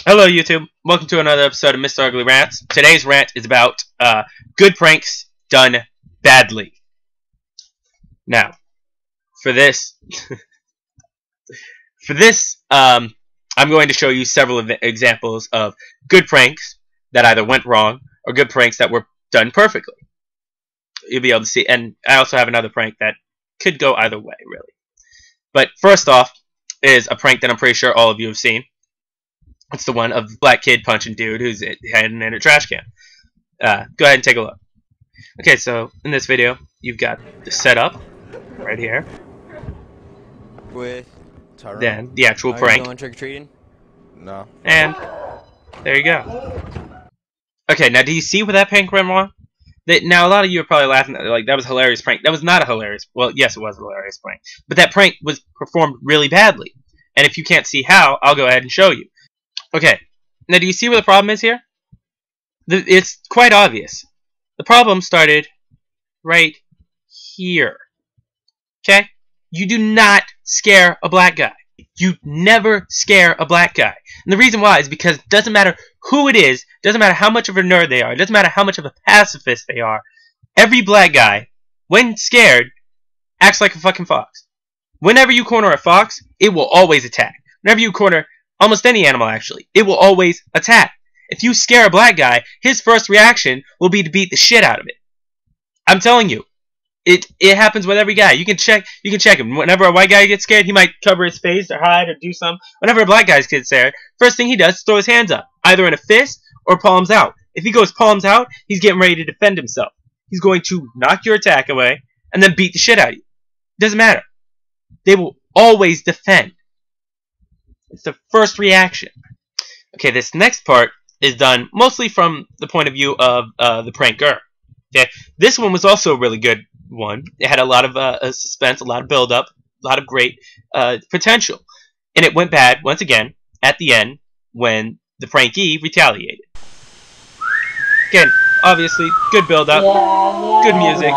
Hello YouTube, welcome to another episode of Mr. Ugly Rants. Today's rant is about good pranks done badly. Now, for this, I'm going to show you several examples of good pranks that either went wrong or good pranks that were done perfectly. You'll be able to see, and I also have another prank that could go either way, really. But first off is a prank that I'm pretty sure all of you have seen. It's the one of the black kid punching dude who's hiding in a trash can. Go ahead and take a look. Okay, so in this video, you've got the setup right here. With Tyrone. Then the actual prank. Are you going trick-or-treating? No. And there you go. Okay, now do you see where that prank went wrong? Now a lot of you are probably laughing at, like, that was a hilarious prank. That was not a hilarious. Well, yes, it was a hilarious prank, but that prank was performed really badly. And if you can't see how, I'll go ahead and show you. Okay, now do you see where the problem is here? It's quite obvious. The problem started right here. Okay? You do not scare a black guy. You never scare a black guy. And the reason why is because it doesn't matter who it is, doesn't matter how much of a nerd they are, it doesn't matter how much of a pacifist they are, every black guy, when scared, acts like a fucking fox. Whenever you corner a fox, it will always attack. Whenever you corner almost any animal, actually, it will always attack. If you scare a black guy, his first reaction will be to beat the shit out of it. I'm telling you, it happens with every guy. You can check him. Whenever a white guy gets scared, he might cover his face or hide or do something. Whenever a black guy gets scared, first thing he does is throw his hands up, either in a fist or palms out. If he goes palms out, he's getting ready to defend himself. He's going to knock your attack away and then beat the shit out of you. Doesn't matter. They will always defend. It's the first reaction. Okay, this next part is done mostly from the point of view of the pranker. Okay, this one was also a really good one. It had a lot of suspense, a lot of build-up, a lot of great potential. And it went bad, once again, at the end, when the prankee retaliated. Again, obviously, good build-up, good music.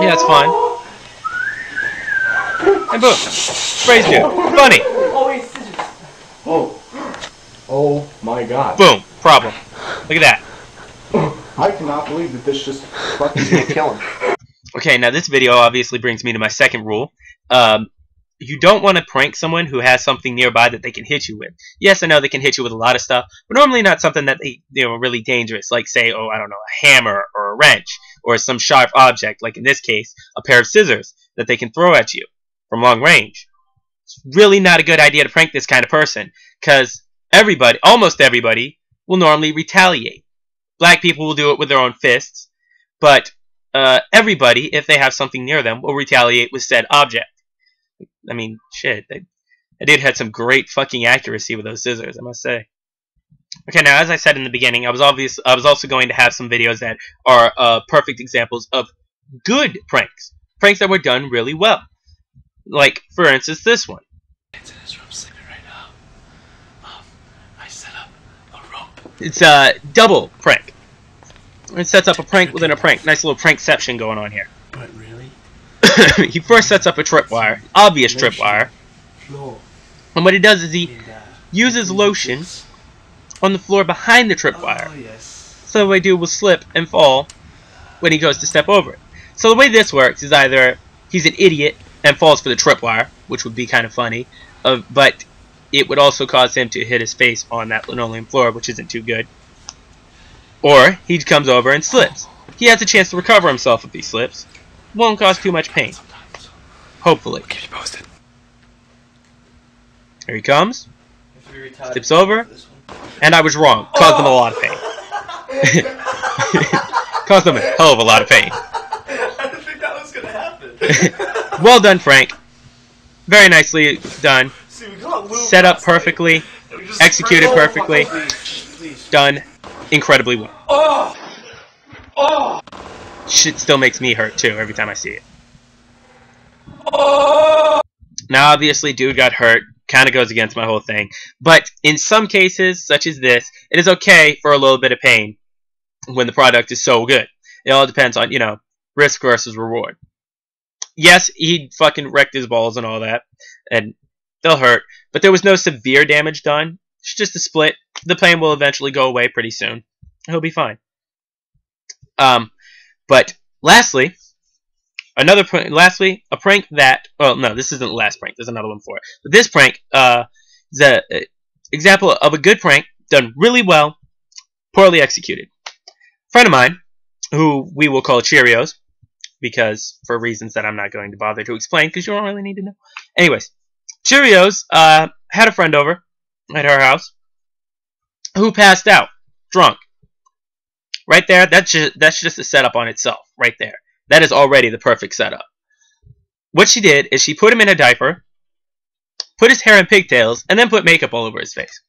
Yeah, it's fun. And boom. Praise dude. Funny. Oh, wait, scissors. Oh my god. Boom. Problem. Look at that. I cannot believe that this just fucking didn't kill him. Okay, now this video obviously brings me to my second rule. You don't want to prank someone who has something nearby that they can hit you with. Yes, I know they can hit you with a lot of stuff, but normally not something that they, really dangerous, like say, oh, I don't know, a hammer or a wrench or some sharp object, like in this case, a pair of scissors that they can throw at you from long range. It's really not a good idea to prank this kind of person, because everybody, almost everybody, will normally retaliate. Black people will do it with their own fists, but everybody, if they have something near them, will retaliate with said object. I mean, shit, I did had some great fucking accuracy with those scissors, I must say. Okay, now as I said in the beginning, I was also going to have some videos that are perfect examples of good pranks, pranks that were done really well. Like, for instance, this one. It's in his room sleeping right now. I set up a rope. It's a double prank. It sets up a prank within a prank. Nice little prankception going on here. But really? He first sets up a tripwire, obvious tripwire. And what he does is he uses lotion on the floor behind the tripwire. Oh, yes. So the way dude will slip and fall when he goes to step over it. So the way this works is either he's an idiot and falls for the tripwire, which would be kind of funny, but it would also cause him to hit his face on that linoleum floor, which isn't too good. Or he comes over and slips. He has a chance to recover himself if he slips. Won't cause too much pain. Hopefully. Keep you posted. Here he comes. Slips over. And I was wrong. Caused him a lot of pain. Caused him a hell of a lot of pain. I didn't think that was gonna happen. Well done, Frank. Very nicely done. Set up perfectly. Executed perfectly. Done incredibly well. Shit still makes me hurt too every time I see it. Now obviously dude got hurt. Kind of goes against my whole thing. But in some cases, such as this, it is okay for a little bit of pain when the product is so good. It all depends on, risk versus reward. Yes, he fucking wrecked his balls and all that, and they'll hurt. But there was no severe damage done. It's just a split. The pain will eventually go away pretty soon. He'll be fine. But lastly, a prank that. Well, no, this isn't the last prank. There's another one for it. But this prank is an example of a good prank done really well, poorly executed. A friend of mine, who we will call Cheerios, because for reasons that I'm not going to bother to explain, because you don't really need to know. Anyways, Cheerios had a friend over at her house who passed out, drunk. Right there, that's just a setup on itself, right there. That is already the perfect setup. What she did is she put him in a diaper, put his hair in pigtails, and then put makeup all over his face.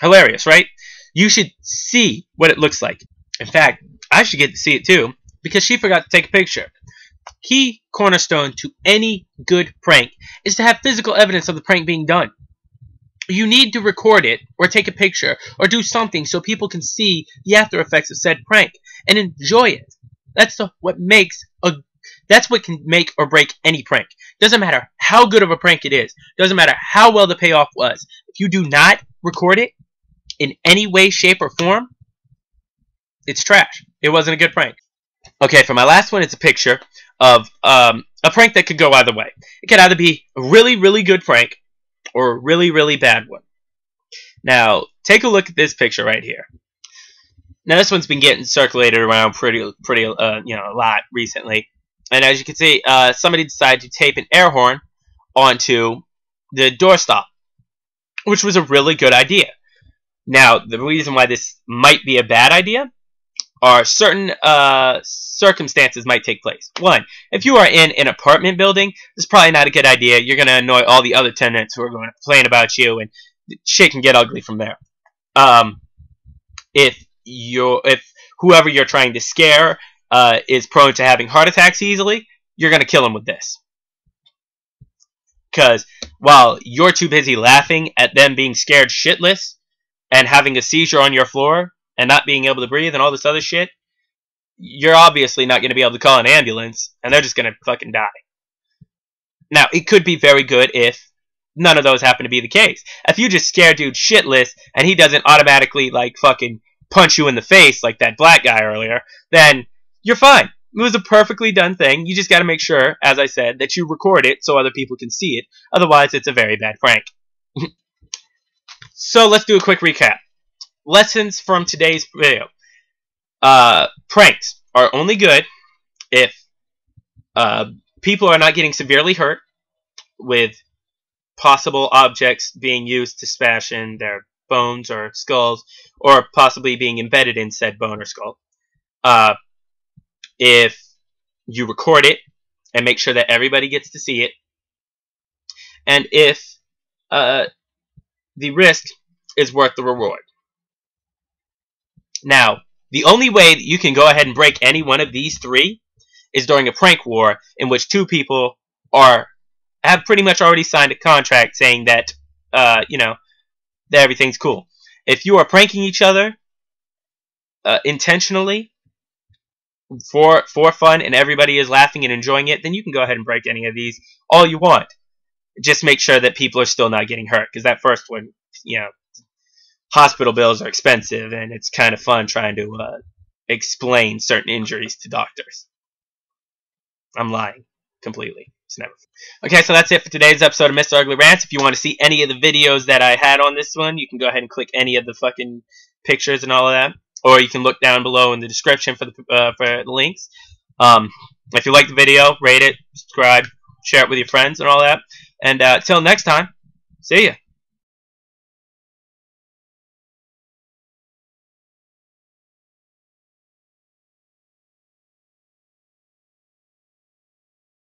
Hilarious, right? You should see what it looks like. In fact, I should get to see it too, because she forgot to take a picture. Key cornerstone to any good prank is to have physical evidence of the prank being done. You need to record it, or take a picture, or do something so people can see the after effects of said prank and enjoy it. That's what can make or break any prank. Doesn't matter how good of a prank it is. Doesn't matter how well the payoff was. If you do not record it in any way, shape, or form, it's trash. It wasn't a good prank. Okay, for my last one, it's a picture of a prank that could go either way. It could either be a really, really good prank or a really, really bad one. Now, take a look at this picture right here. Now, this one's been getting circulated around pretty, a lot recently. And as you can see, somebody decided to tape an air horn onto the doorstop, which was a really good idea. Now, the reason why this might be a bad idea are certain circumstances might take place. One, if you are in an apartment building, it's probably not a good idea. You're going to annoy all the other tenants who are going to complain about you, and shit can get ugly from there. If whoever you're trying to scare is prone to having heart attacks easily, you're going to kill them with this. Because while you're too busy laughing at them being scared shitless and having a seizure on your floor and not being able to breathe and all this other shit, you're obviously not going to be able to call an ambulance, and they're just going to fucking die. Now, it could be very good if none of those happen to be the case. If you just scare dude shitless and he doesn't automatically, like, fucking punch you in the face like that black guy earlier, then you're fine. It was a perfectly done thing. You just got to make sure, as I said, that you record it so other people can see it. Otherwise, it's a very bad prank. So, let's do a quick recap. Lessons from today's video. Pranks are only good if people are not getting severely hurt with possible objects being used to smash in their bones or skulls, or possibly being embedded in said bone or skull. If you record it and make sure that everybody gets to see it, and if the risk is worth the reward. Now, the only way that you can go ahead and break any one of these three is during a prank war in which two people have pretty much already signed a contract saying that, that everything's cool. If you are pranking each other intentionally for fun and everybody is laughing and enjoying it, then you can go ahead and break any of these all you want. Just make sure that people are still not getting hurt, because that first one, hospital bills are expensive, and it's kind of fun trying to explain certain injuries to doctors. I'm lying completely. It's never fun. Okay, so that's it for today's episode of Mr. Ugly Rants. If you want to see any of the videos that I had on this one, you can go ahead and click any of the fucking pictures and all of that, or you can look down below in the description for the links. If you like the video, rate it, subscribe, share it with your friends and all that. And till next time, see ya.